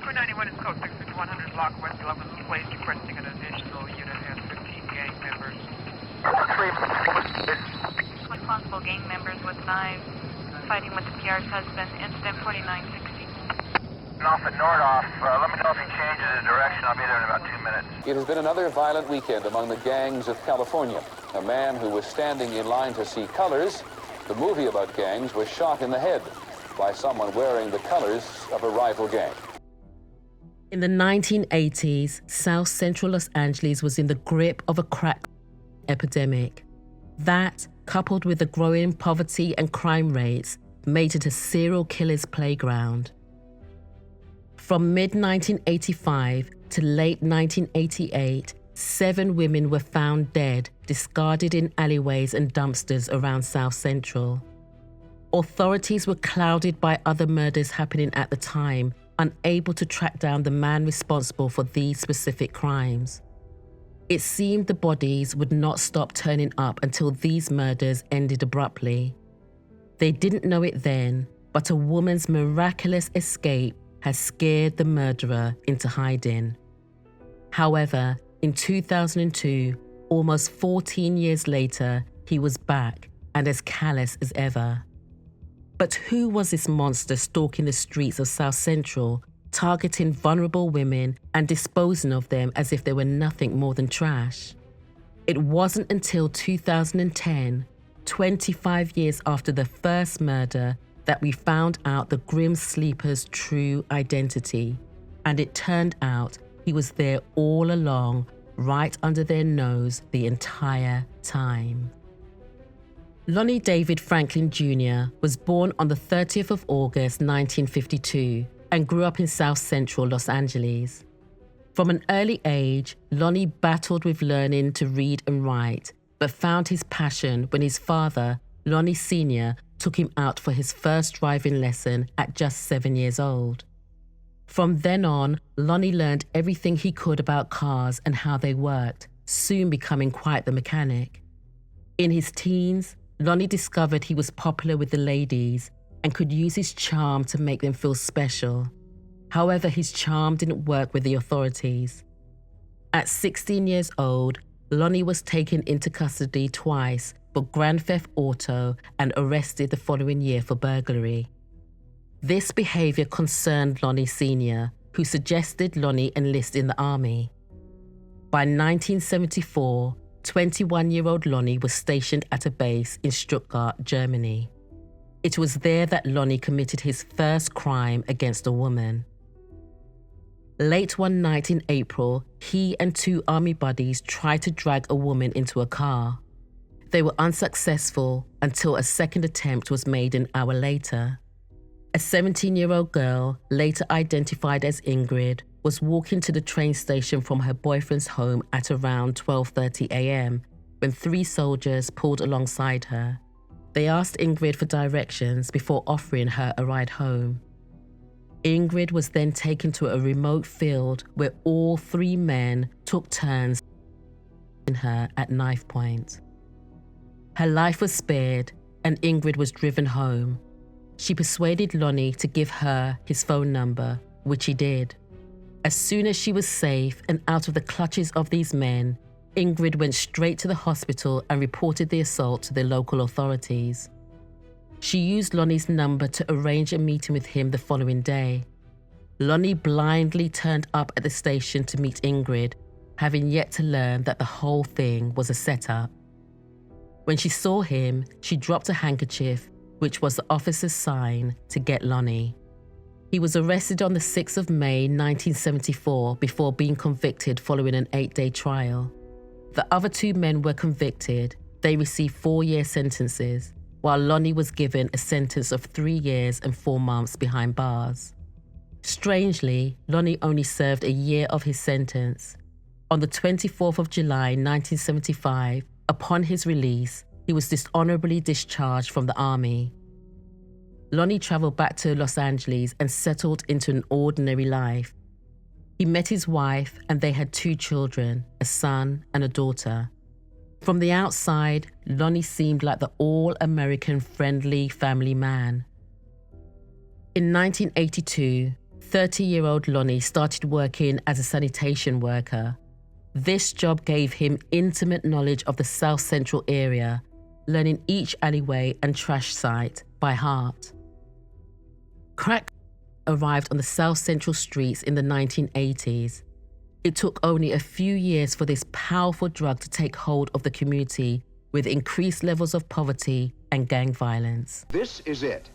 291 is code 65100 block west 11 place, requesting an additional unit has 15 gang members. Responsible gang members with knives, fighting with the PR's husband, incident 4960. Off at Nordoff. Let me know if he changes his direction. I'll be there in about 2 minutes. It has been another violent weekend among the gangs of California. A man who was standing in line to see colors, the movie about gangs, was shot in the head by someone wearing the colors of a rival gang. In the 1980s, South Central Los Angeles was in the grip of a crack epidemic. That, coupled with the growing poverty and crime rates, made it a serial killer's playground. From mid-1985 to late 1988, 7 women were found dead, discarded in alleyways and dumpsters around South Central. Authorities were clouded by other murders happening at the time, unable to track down the man responsible for these specific crimes. It seemed the bodies would not stop turning up until these murders ended abruptly. They didn't know it then, but a woman's miraculous escape has scared the murderer into hiding. However, in 2002, almost 14 years later, he was back and as callous as ever. But who was this monster stalking the streets of South Central, targeting vulnerable women and disposing of them as if they were nothing more than trash? It wasn't until 2010, 25 years after the first murder, that we found out the grim sleeper's true identity. And it turned out he was there all along, right under their nose the entire time. Lonnie David Franklin Jr. was born on the 30th of August 1952 and grew up in South Central Los Angeles. From an early age, Lonnie battled with learning to read and write, but found his passion when his father, Lonnie Sr., took him out for his first driving lesson at just 7 years old. From then on, Lonnie learned everything he could about cars and how they worked, soon becoming quite the mechanic. In his teens, Lonnie discovered he was popular with the ladies and could use his charm to make them feel special. However, his charm didn't work with the authorities. At 16 years old, Lonnie was taken into custody twice for grand theft auto and arrested the following year for burglary. This behavior concerned Lonnie Sr., who suggested Lonnie enlist in the army. By 1974, 21-year-old Lonnie was stationed at a base in Stuttgart, Germany. It was there that Lonnie committed his first crime against a woman. Late one night in April, he and 2 army buddies tried to drag a woman into a car. They were unsuccessful until a second attempt was made an hour later. A 17-year-old girl, later identified as Ingrid, was walking to the train station from her boyfriend's home at around 12:30 a.m. when 3 soldiers pulled alongside her. They asked Ingrid for directions before offering her a ride home. Ingrid was then taken to a remote field where all 3 men took turns in her at knife point. Her life was spared and Ingrid was driven home. She persuaded Lonnie to give her his phone number, which he did. As soon as she was safe and out of the clutches of these men, Ingrid went straight to the hospital and reported the assault to the local authorities. She used Lonnie's number to arrange a meeting with him the following day. Lonnie blindly turned up at the station to meet Ingrid, having yet to learn that the whole thing was a setup. When she saw him, she dropped a handkerchief, which was the officer's sign to get Lonnie. He was arrested on the 6th of May 1974 before being convicted following an 8-day trial. The other 2 men were convicted. They received 4-year sentences, while Lonnie was given a sentence of 3 years and 4 months behind bars. Strangely, Lonnie only served a year of his sentence. On the 24th of July 1975, upon his release, he was dishonorably discharged from the army. Lonnie traveled back to Los Angeles and settled into an ordinary life. He met his wife and they had 2 children, a son and a daughter. From the outside, Lonnie seemed like the all-American friendly family man. In 1982, 30-year-old Lonnie started working as a sanitation worker. This job gave him intimate knowledge of the South Central area, learning each alleyway and trash site by heart. Crack arrived on the South Central streets in the 1980s. It took only a few years for this powerful drug to take hold of the community, with increased levels of poverty and gang violence. This is it.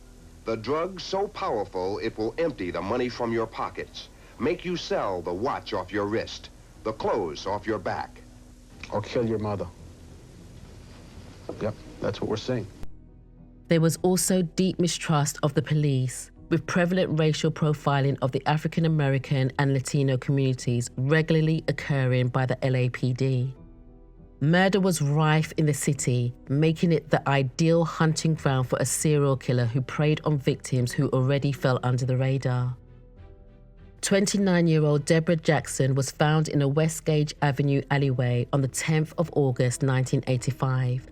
The drug so powerful it will empty the money from your pockets, make you sell the watch off your wrist, the clothes off your back. Or kill your mother. Yep, that's what we're seeing. There was also deep mistrust of the police, with prevalent racial profiling of the African American and Latino communities regularly occurring by the LAPD. Murder was rife in the city, making it the ideal hunting ground for a serial killer who preyed on victims who already fell under the radar. 29-year-old Deborah Jackson was found in a West Gage Avenue alleyway on the 10th of August 1985.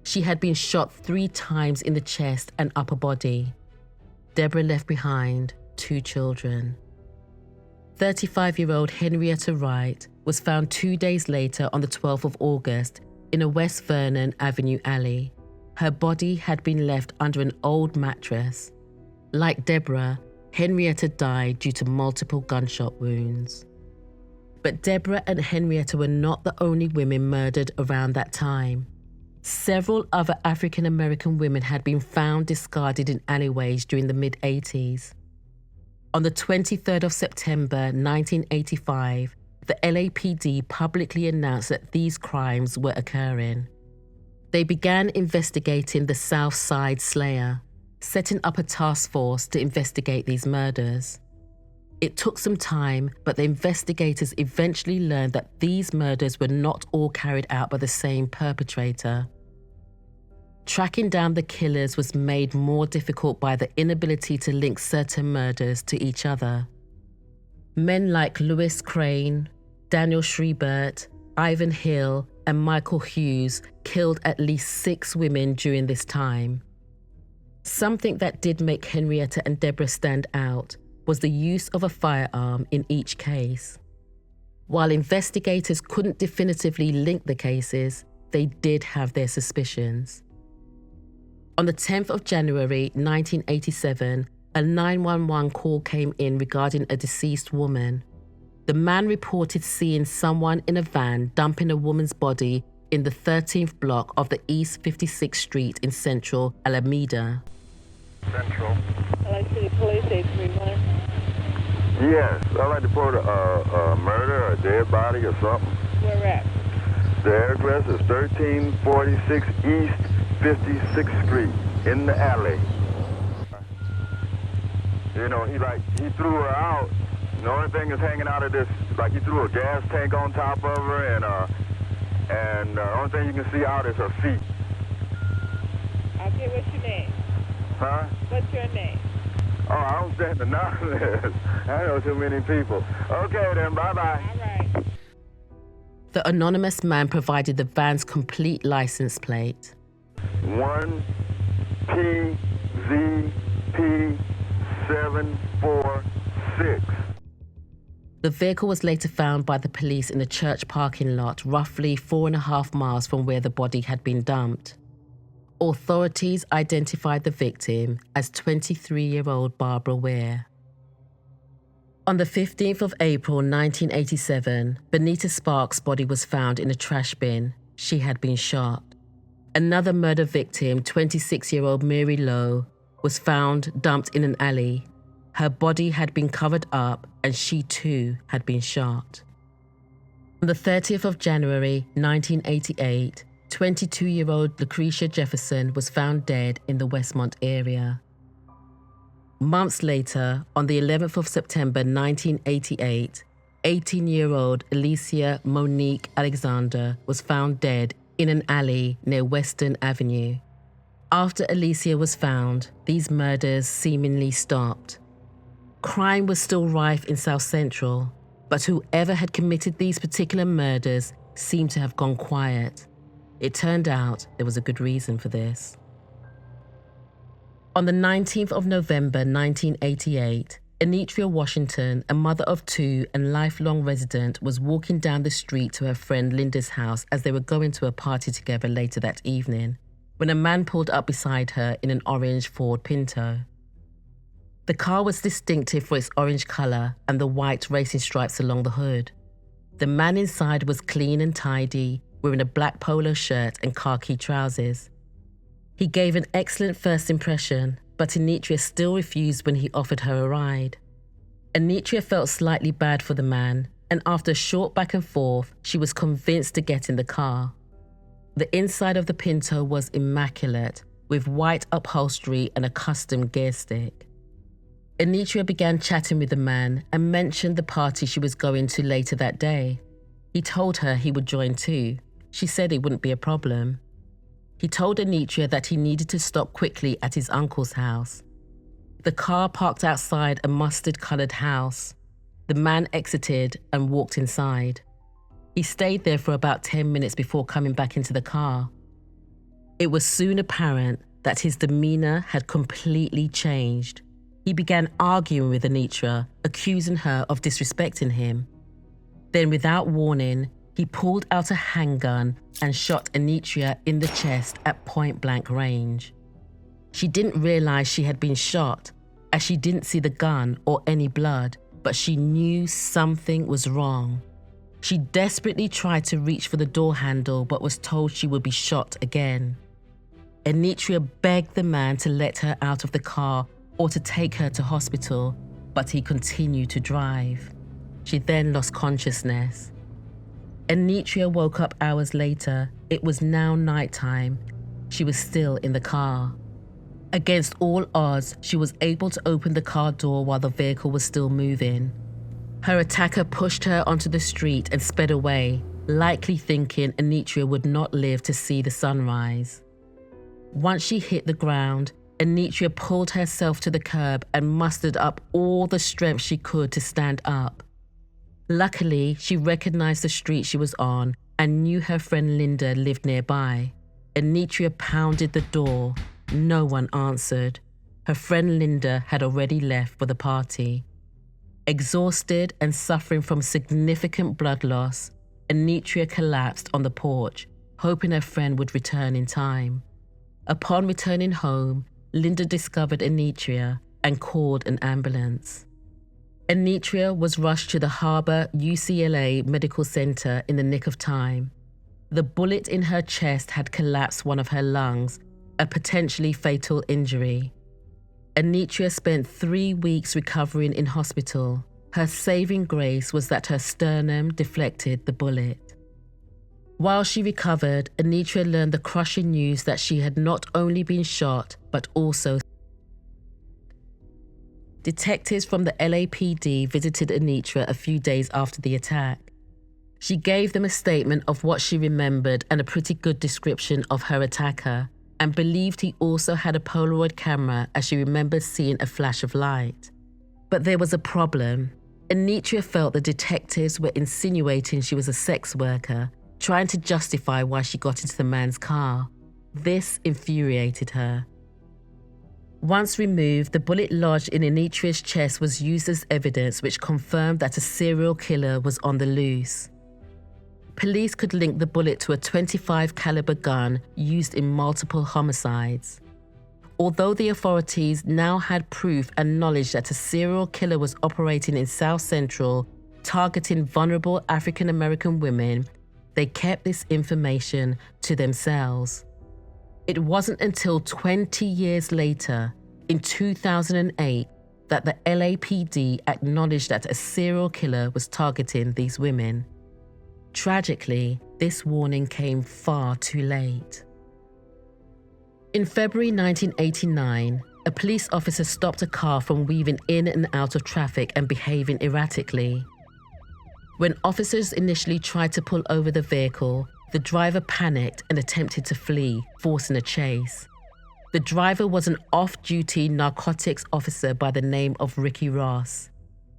She had been shot 3 times in the chest and upper body. Deborah left behind 2 children. 35-year-old Henrietta Wright was found 2 days later on the 12th of August in a West Vernon Avenue alley. Her body had been left under an old mattress. Like Deborah, Henrietta died due to multiple gunshot wounds. But Deborah and Henrietta were not the only women murdered around that time. Several other African American women had been found discarded in alleyways during the mid-80s. On the 23rd of September 1985, the LAPD publicly announced that these crimes were occurring. They began investigating the South Side Slayer, setting up a task force to investigate these murders. It took some time, but the investigators eventually learned that these murders were not all carried out by the same perpetrator. Tracking down the killers was made more difficult by the inability to link certain murders to each other. Men like Louis Crane, Daniel Schriebert, Ivan Hill, and Michael Hughes killed at least 6 women during this time. Something that did make Henrietta and Deborah stand out was the use of a firearm in each case. While investigators couldn't definitively link the cases, they did have their suspicions. On the 10th of January 1987, a 911 call came in regarding a deceased woman. The man reported seeing someone in a van dumping a woman's body in the 13th block of the East 56th Street in Central Alameda. Central. I'd like City Police 831. Yes, I'd like to report a murder or a dead body or something. Where at? The address is 1346 East 56th Street in the alley. You know, he threw her out. The only thing that's hanging out of this, like he threw a gas tank on top of her, and the only thing you can see out is her feet. Okay, what's your name? Huh? What's your name? Oh, I don't stand anonymous. I know too many people. Okay then, bye-bye. All right. The anonymous man provided the van's complete license plate. 1PZP746. The vehicle was later found by the police in a church parking lot, roughly 4.5 miles from where the body had been dumped. Authorities identified the victim as 23-year-old Barbara Ware. On the 15th of April 1987, Benita Sparks' body was found in a trash bin. She had been shot. Another murder victim, 26-year-old Mary Lowe, was found dumped in an alley. Her body had been covered up and she too had been shot. On the 30th of January 1988, 22-year-old Lucretia Jefferson was found dead in the Westmont area. Months later, on the 11th of September 1988, 18-year-old Alicia Monique Alexander was found dead in an alley near Western Avenue. After Alicia was found, these murders seemingly stopped. Crime was still rife in South Central, but whoever had committed these particular murders seemed to have gone quiet. It turned out there was a good reason for this. On the 19th of November 1988, Anitria Washington, a mother of two and lifelong resident, was walking down the street to her friend Linda's house as they were going to a party together later that evening, when a man pulled up beside her in an orange Ford Pinto. The car was distinctive for its orange colour and the white racing stripes along the hood. The man inside was clean and tidy, wearing a black polo shirt and khaki trousers. He gave an excellent first impression, but Anitria still refused when he offered her a ride. Anitria felt slightly bad for the man, and after a short back and forth, she was convinced to get in the car. The inside of the Pinto was immaculate, with white upholstery and a custom gear stick. Anitria began chatting with the man and mentioned the party she was going to later that day. He told her he would join too. She said it wouldn't be a problem. He told Anitria that he needed to stop quickly at his uncle's house. The car parked outside a mustard-coloured house. The man exited and walked inside. He stayed there for about 10 minutes before coming back into the car. It was soon apparent that his demeanour had completely changed. He began arguing with Anitria, accusing her of disrespecting him. Then, without warning, he pulled out a handgun and shot Anitria in the chest at point-blank range. She didn't realise she had been shot, as she didn't see the gun or any blood, but she knew something was wrong. She desperately tried to reach for the door handle, but was told she would be shot again. Anitria begged the man to let her out of the car or to take her to hospital, but he continued to drive. She then lost consciousness. Anitria woke up hours later. It was now nighttime. She was still in the car. Against all odds, she was able to open the car door while the vehicle was still moving. Her attacker pushed her onto the street and sped away, likely thinking Anitria would not live to see the sunrise. Once she hit the ground, Anitria pulled herself to the curb and mustered up all the strength she could to stand up. Luckily, she recognized the street she was on and knew her friend Linda lived nearby. Anitria pounded the door. No one answered. Her friend Linda had already left for the party. Exhausted and suffering from significant blood loss, Anitria collapsed on the porch, hoping her friend would return in time. Upon returning home, Linda discovered Anitria and called an ambulance. Anitria was rushed to the Harbor UCLA Medical Center in the nick of time. The bullet in her chest had collapsed one of her lungs, a potentially fatal injury. Anitria spent 3 weeks recovering in hospital. Her saving grace was that her sternum deflected the bullet. While she recovered, Anitria learned the crushing news that she had not only been shot, but also. Detectives from the LAPD visited Anitria a few days after the attack. She gave them a statement of what she remembered and a pretty good description of her attacker, and believed he also had a Polaroid camera as she remembered seeing a flash of light. But there was a problem. Anitria felt the detectives were insinuating she was a sex worker, trying to justify why she got into the man's car. This infuriated her. Once removed, the bullet lodged in Anitria's chest was used as evidence which confirmed that a serial killer was on the loose. Police could link the bullet to a .25 caliber gun used in multiple homicides. Although the authorities now had proof and knowledge that a serial killer was operating in South Central, targeting vulnerable African American women, they kept this information to themselves. It wasn't until 20 years later, in 2008, that the LAPD acknowledged that a serial killer was targeting these women. Tragically, this warning came far too late. In February 1989, a police officer stopped a car from weaving in and out of traffic and behaving erratically. When officers initially tried to pull over the vehicle, the driver panicked and attempted to flee, forcing a chase. The driver was an off-duty narcotics officer by the name of Ricky Ross.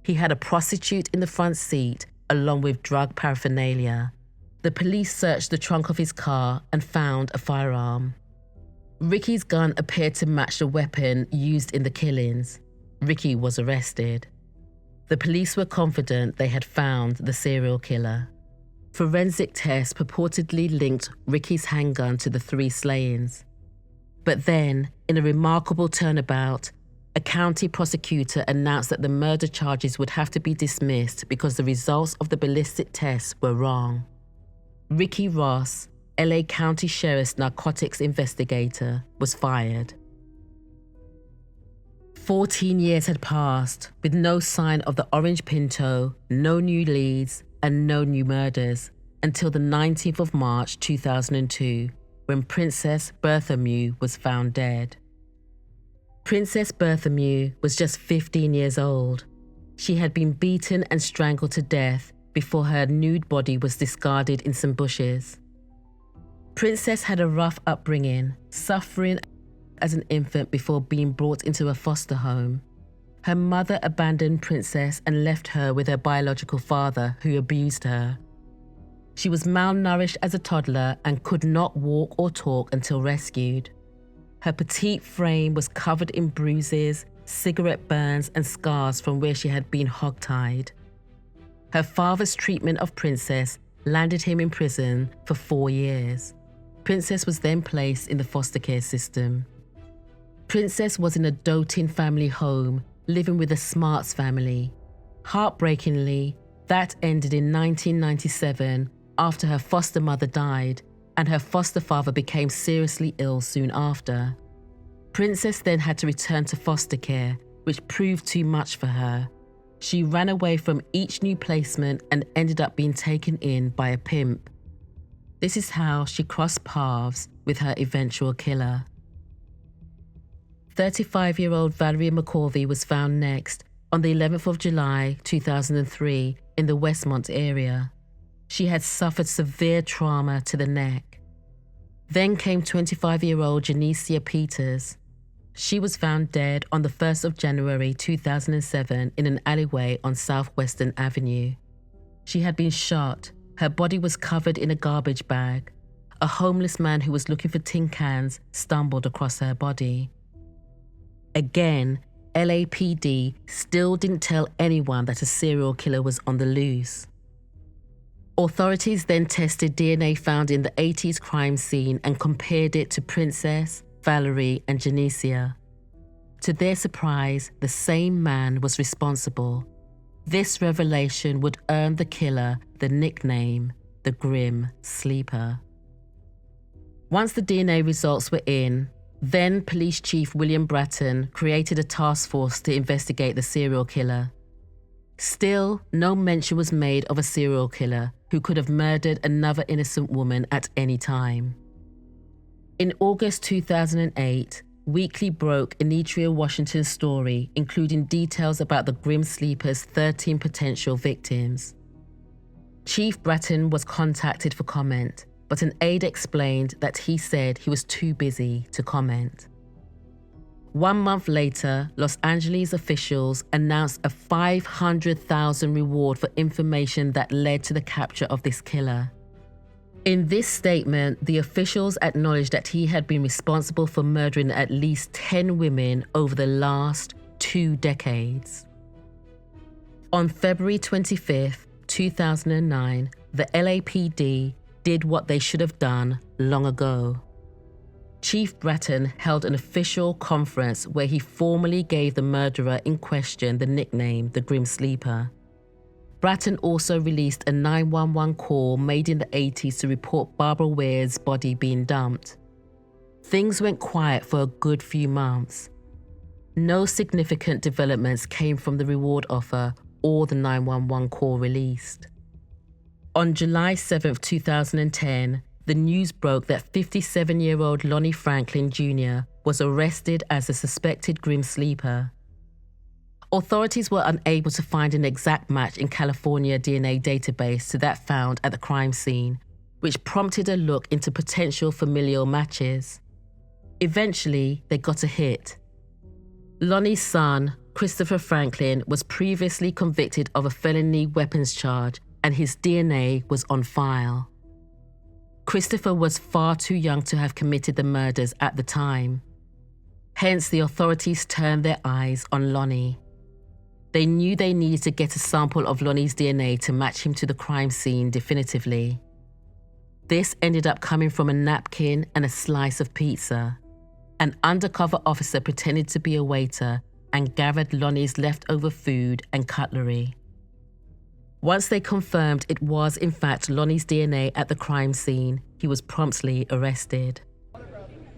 He had a prostitute in the front seat, along with drug paraphernalia. The police searched the trunk of his car and found a firearm. Ricky's gun appeared to match the weapon used in the killings. Ricky was arrested. The police were confident they had found the serial killer. Forensic tests purportedly linked Ricky's handgun to the 3 slayings. But then, in a remarkable turnabout, a county prosecutor announced that the murder charges would have to be dismissed because the results of the ballistic tests were wrong. Ricky Ross, LA County Sheriff's narcotics investigator, was fired. 14 years had passed, with no sign of the orange Pinto, no new leads, and no new murders, until the 19th of March 2002, when Princess Berthomieux was found dead. Princess Berthomieux was just 15 years old. She had been beaten and strangled to death before her nude body was discarded in some bushes. Princess had a rough upbringing, suffering as an infant before being brought into a foster home. Her mother abandoned Princess and left her with her biological father, who abused her. She was malnourished as a toddler and could not walk or talk until rescued. Her petite frame was covered in bruises, cigarette burns, and scars from where she had been hogtied. Her father's treatment of Princess landed him in prison for 4 years. Princess was then placed in the foster care system. Princess was in a doting family home, living with the Smarts family. Heartbreakingly, that ended in 1997 after her foster mother died, and her foster father became seriously ill soon after. Princess then had to return to foster care, which proved too much for her. She ran away from each new placement and ended up being taken in by a pimp. This is how she crossed paths with her eventual killer. 35-year-old Valerie McCorvey was found next on the 11th of July 2003 in the Westmont area. She had suffered severe trauma to the neck. Then came 25-year-old Janicia Peters. She was found dead on the 1st of January 2007 in an alleyway on Southwestern Avenue. She had been shot. Her body was covered in a garbage bag. A homeless man who was looking for tin cans stumbled across her body. Again, LAPD still didn't tell anyone that a serial killer was on the loose. Authorities then tested DNA found in the 80s crime scene and compared it to Princess, Valerie, and Janicia. To their surprise, the same man was responsible. This revelation would earn the killer the nickname, the Grim Sleeper. Once the DNA results were in, then Police Chief William Bratton created a task force to investigate the serial killer. Still, no mention was made of a serial killer who could have murdered another innocent woman at any time. In August 2008, Weekly broke Anitria Washington's story, including details about the Grim Sleeper's 13 potential victims. Chief Bratton was contacted for comment, but an aide explained that he said he was too busy to comment. 1 month later, Los Angeles officials announced a $500,000 reward for information that led to the capture of this killer. In this statement, the officials acknowledged that he had been responsible for murdering at least 10 women over the last 2 decades. On February 25, 2009, the LAPD did what they should have done long ago. Chief Bratton held an official conference where he formally gave the murderer in question the nickname the Grim Sleeper. Bratton also released a 911 call made in the 80s to report Barbara Ware's body being dumped. Things went quiet for a good few months. No significant developments came from the reward offer or the 911 call released. On July 7, 2010, the news broke that 57-year-old Lonnie Franklin Jr. was arrested as a suspected Grim Sleeper. Authorities were unable to find an exact match in California DNA database to that found at the crime scene, which prompted a look into potential familial matches. Eventually, they got a hit. Lonnie's son, Christopher Franklin, was previously convicted of a felony weapons charge, and his DNA was on file. Christopher was far too young to have committed the murders at the time. Hence, the authorities turned their eyes on Lonnie. They knew they needed to get a sample of Lonnie's DNA to match him to the crime scene definitively. This ended up coming from a napkin and a slice of pizza. An undercover officer pretended to be a waiter and gathered Lonnie's leftover food and cutlery. Once they confirmed it was in fact Lonnie's DNA at the crime scene, he was promptly arrested.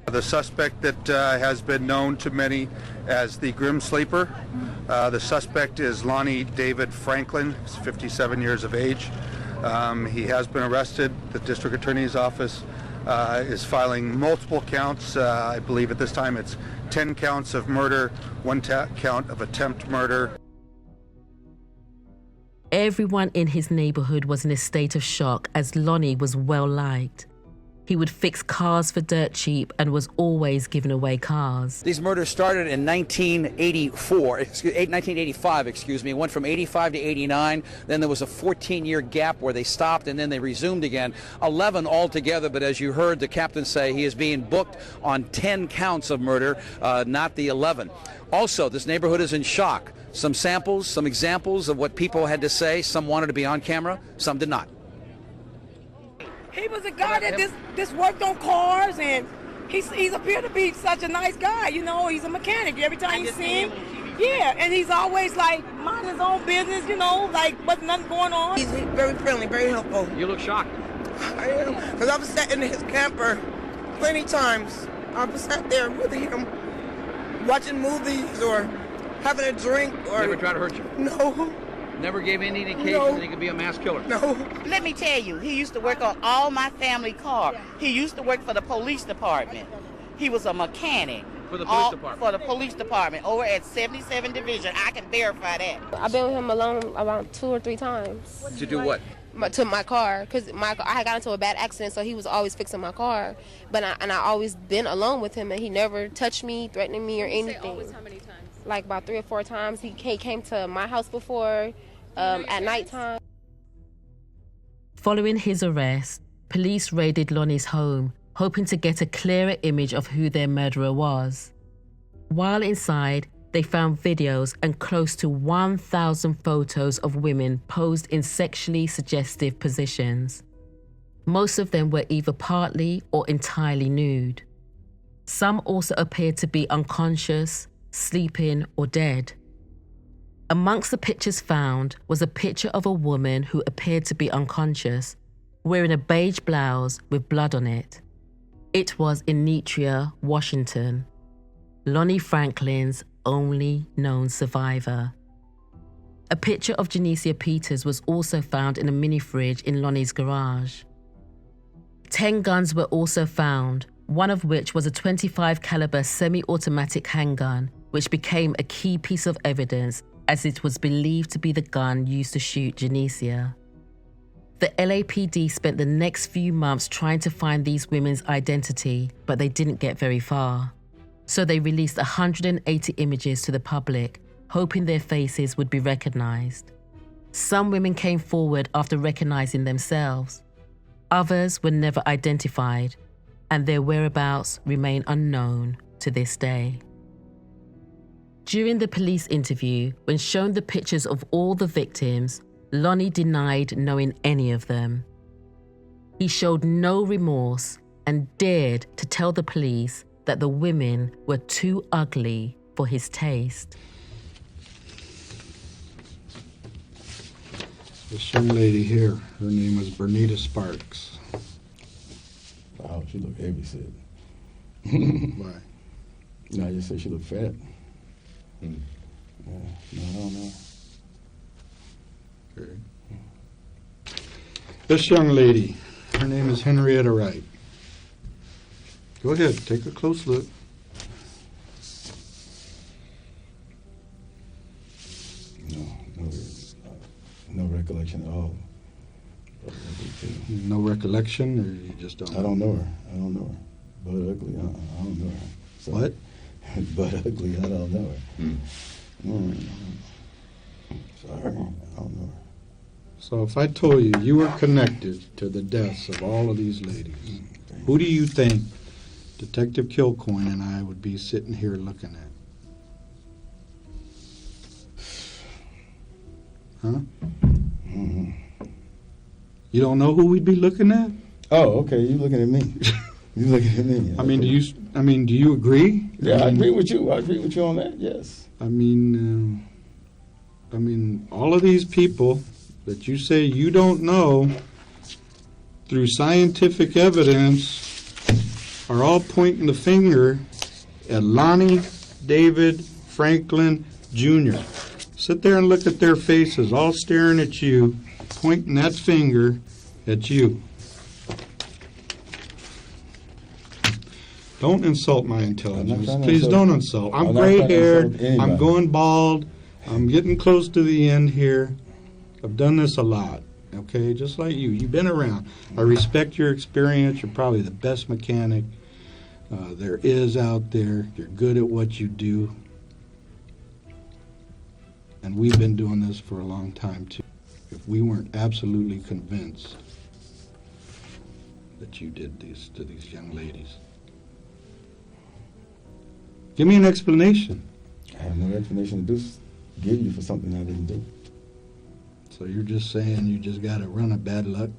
The suspect that has been known to many as the Grim Sleeper. The suspect is Lonnie David Franklin. He's 57 years of age. He has been arrested. The district attorney's office is filing multiple counts. I believe at this time it's 10 counts of murder, one count of attempt murder. Everyone in his neighborhood was in a state of shock as Lonnie was well liked. He would fix cars for dirt cheap and was always giving away cars. These murders started in 1985, went from 85 to 89. Then there was a 14-year gap where they stopped and then they resumed again. 11 altogether, but as you heard the captain say, he is being booked on 10 counts of murder, not the 11. Also, this neighborhood is in shock. Some samples, some examples of what people had to say. Some wanted to be on camera, some did not. He was a guy that this worked on cars, and he's appeared to be such a nice guy. You know, he's a mechanic. Every time you see him, yeah, and he's always like mind his own business. You know, like wasn't nothing going on. He's very friendly, very helpful. You look shocked. I am, because I've sat in his camper plenty times. I've sat there with him, watching movies or having a drink. Or never tried to hurt you? No. Never gave any indication that he could be a mass killer? No. Let me tell you, he used to work on all my family cars. He used to work for the police department. He was a mechanic. For the police department? For the police department, over at 77 Division. I can verify that. I've been with him alone around 2 or 3 times. To do what? To my car, because I got into a bad accident, so he was always fixing my car. But I always been alone with him, and he never touched me, threatened me, or anything. Always, how many times? Like about 3 or 4 times. He came to my house before at nighttime. Following his arrest, police raided Lonnie's home, hoping to get a clearer image of who their murderer was. While inside, they found videos and close to 1,000 photos of women posed in sexually suggestive positions. Most of them were either partly or entirely nude. Some also appeared to be unconscious, sleeping, or dead. Amongst the pictures found was a picture of a woman who appeared to be unconscious, wearing a beige blouse with blood on it. It was Enitria Washington, Lonnie Franklin's only known survivor. A picture of Genesia Peters was also found in a mini fridge in Lonnie's garage. 10 guns were also found, one of which was a .25 caliber semi-automatic handgun, which became a key piece of evidence as it was believed to be the gun used to shoot Genesia. The LAPD spent the next few months trying to find these women's identity, but they didn't get very far. So they released 180 images to the public, hoping their faces would be recognized. Some women came forward after recognizing themselves. Others were never identified, and their whereabouts remain unknown to this day. During the police interview, when shown the pictures of all the victims, Lonnie denied knowing any of them. He showed no remorse and dared to tell the police that the women were too ugly for his taste. This young lady here, her name was Bernita Sparks. Wow, she looked heavy set. Why? No, I just said she looked fat. Yeah, no, I don't know. Okay. This young lady, her name is Henrietta Wright. Go ahead, take a close look. No recollection at all. No recollection, or you just don't know? I don't know her. But ugly, I don't know her. So, what? But ugly, I don't know her. Sorry, I don't know her. So if I told you you were connected to the deaths of all of these ladies, who do you think Detective Kilcoyne and I would be sitting here looking at? Huh? Mm-hmm. You don't know who we'd be looking at? Oh, okay. You looking at me? You looking at me? I mean, do you agree? Yeah, I agree with you. I agree with you on that. Yes. I mean, all of these people that you say you don't know, through scientific evidence, are all pointing the finger at Lonnie David Franklin Jr. Sit there and look at their faces, all staring at you, pointing that finger at you. Don't insult my intelligence. Please don't insult. I'm gray-haired. I'm going bald. I'm getting close to the end here. I've done this a lot, okay? Just like you. You've been around. I respect your experience. You're probably the best mechanic there is out there. You're good at what you do. And we've been doing this for a long time, too. If we weren't absolutely convinced that you did this to these young ladies. Give me an explanation. I have no explanation to give you for something I didn't do. So you're just saying you just got a run of bad luck?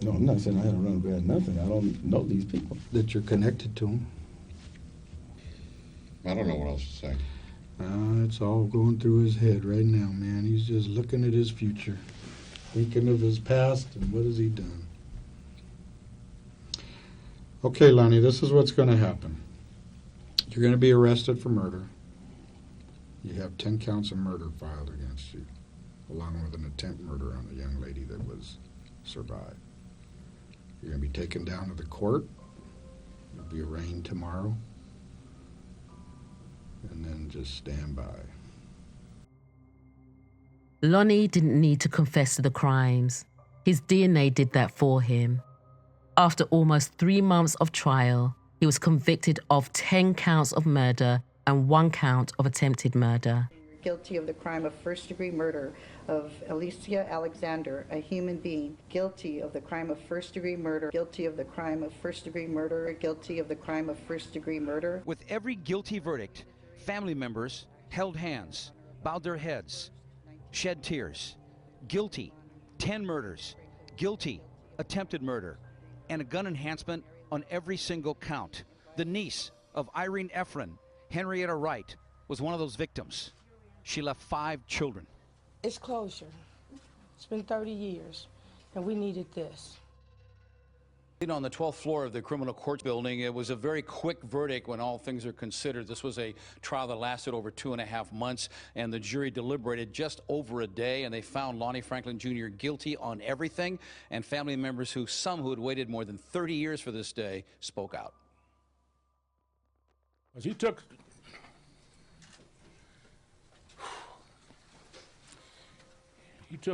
No, I'm not saying I had a run of bad nothing. I don't know these people. That you're connected to them? I don't know what else to say. It's all going through his head right now, man. He's just looking at his future, thinking of his past and what has he done. Okay, Lonnie, this is what's going to happen. You're going to be arrested for murder. You have 10 counts of murder filed against you, along with an attempt murder on a young lady that was survived. You're going to be taken down to the court. You'll be arraigned tomorrow. And then just stand by. Lonnie didn't need to confess to the crimes. His DNA did that for him. After almost 3 months of trial, he was convicted of 10 counts of murder and 1 count of attempted murder. Guilty of the crime of first-degree murder of Alicia Alexander, a human being. Guilty of the crime of first-degree murder. Guilty of the crime of first-degree murder. Guilty of the crime of first-degree murder. With every guilty verdict, family members held hands, bowed their heads, shed tears. Guilty, 10 murders. Guilty, attempted murder, and a gun enhancement on every single count. The niece of Irene Efron, Henrietta Wright, was one of those victims. She left 5 children. It's closure. It's been 30 years, and we needed this. On the 12th floor of the criminal court building, it was a very quick verdict when all things are considered. This was a trial that lasted over 2.5 months, and the jury deliberated just over a day, and they found Lonnie Franklin Jr. guilty on everything, and family members some who had waited more than 30 years for this day spoke out. He took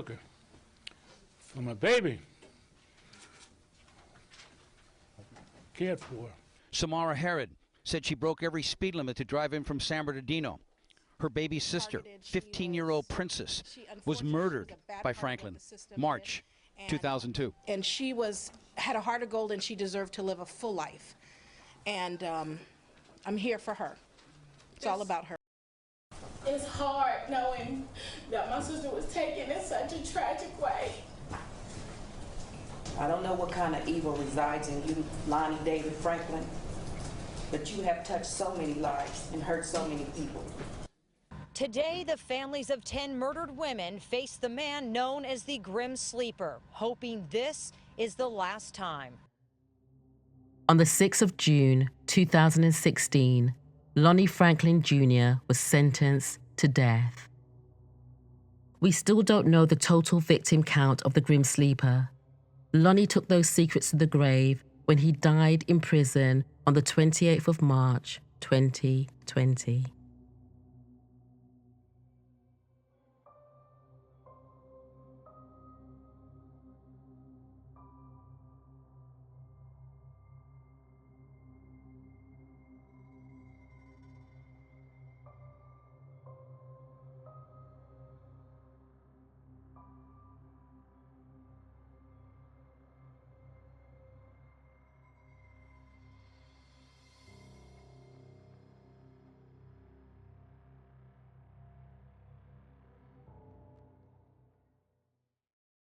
it from a baby. Cared for. Samara Herod said she broke every speed limit to drive in from San Bernardino. Her baby sister, 15-year-old Princess, was murdered by Franklin, March 2002. And she had a heart of gold, and she deserved to live a full life. And I'm here for her. It's all about her. It's hard knowing that my sister was taken in such a tragic way. I don't know what kind of evil resides in you, Lonnie David Franklin, but you have touched so many lives and hurt so many people. Today, the families of 10 murdered women face the man known as the Grim Sleeper, hoping this is the last time. On the 6th of June, 2016, Lonnie Franklin Jr. was sentenced to death. We still don't know the total victim count of the Grim Sleeper. Lonnie took those secrets to the grave when he died in prison on the 28th of March, 2020.